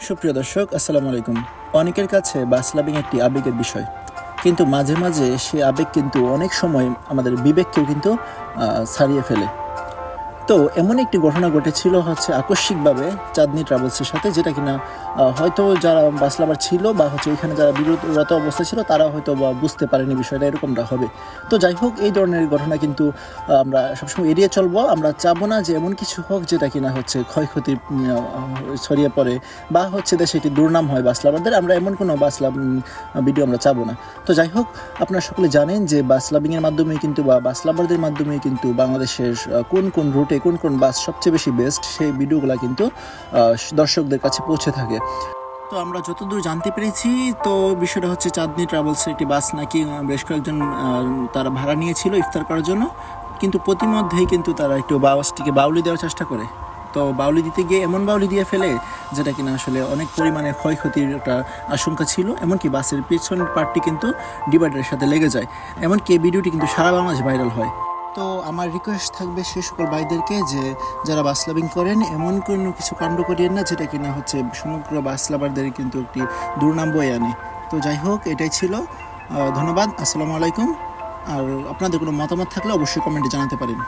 সুপ্রিয় দর্শক, আসসালামু আলাইকুম। অনেকের কাছে বাস লাভিং একটি আবেগের বিষয়, কিন্তু মাঝে মাঝে সে আবেগ কিন্তু অনেক সময় আমাদের বিবেককেও কিন্তু ছাড়িয়ে ফেলে। তো এমন একটি ঘটনা ঘটেছিল আকস্মিকভাবে চাঁদনি ট্রাভেলসের সাথে, যেটা কিনা হয়তো যারা বাস লাভার ছিল বা ওইখানে যারা বিরত অবস্থায় ছিল তারা হয়তো বা বুঝতে পারেনি বিষয়টা এরকমটা হবে। তো যাই হোক, এই ধরনের ঘটনা কিন্তু আমরা সবসময় এড়িয়ে চলবো। আমরা চাবো না যে এমন কিছু হোক যেটা কিনা ক্ষয়ক্ষতি ছড়িয়ে পড়ে বা দেশে একটি দুর্নাম হয় বাস লাভারদের। আমরা এমন কোনো বাস লাভ ভিডিও আমরা চাবো না। তো যাই হোক, আপনারা সকলে জানেন যে বাস লাভিংয়ের মাধ্যমে কিন্তু বা বাস লাভারদের মাধ্যমে কিন্তু বাংলাদেশের কোন কোন রুটে কোন কোন বাস সবচেয়ে বেশি বেস্ট, সেই ভিডিওগুলো কিন্তু দর্শকদের কাছে পৌঁছে থাকে। তো আমরা যতদূর জানতে পেরেছি, তো বিষয়টা চাঁদনি ট্রাভেলসের একটি বাস নাকি বেশ কয়েকজন তারা ভাড়া নিয়েছিল ইফতার করার জন্য, কিন্তু প্রতিমধ্যেই কিন্তু তারা একটু বাসটিকে বাউলি দেওয়ার চেষ্টা করে। তো বাউলি দিতে গিয়ে এমন বাউলি দিয়ে ফেলে যেটা কিনা অনেক পরিমাণে ক্ষয়ক্ষতির একটা আশঙ্কা ছিল। এমনকি বাসের পেছনের পার্টটি কিন্তু ডিভাইডারের সাথে লেগে যায়। এমনকি এই ভিডিওটি কিন্তু সারা বাংলাদেশ ভাইরাল হয়। তো আমার রিকোয়েস্ট থাকবে সেই সকল ভাইদেরকে যে যারা বাস লাভিং করেন, এমন কোনো কিছু কাণ্ড করিয়েন না যেটা কিনা সমগ্র বাস লাভারদের কিন্তু একটি দুর্নাম বয়ে আনে। তো যাই হোক, এটাই ছিল। ধন্যবাদ, আসসালামু আলাইকুম। আর আপনাদের কোনো মতামত থাকলে অবশ্যই কমেন্টে জানাতে পারেন।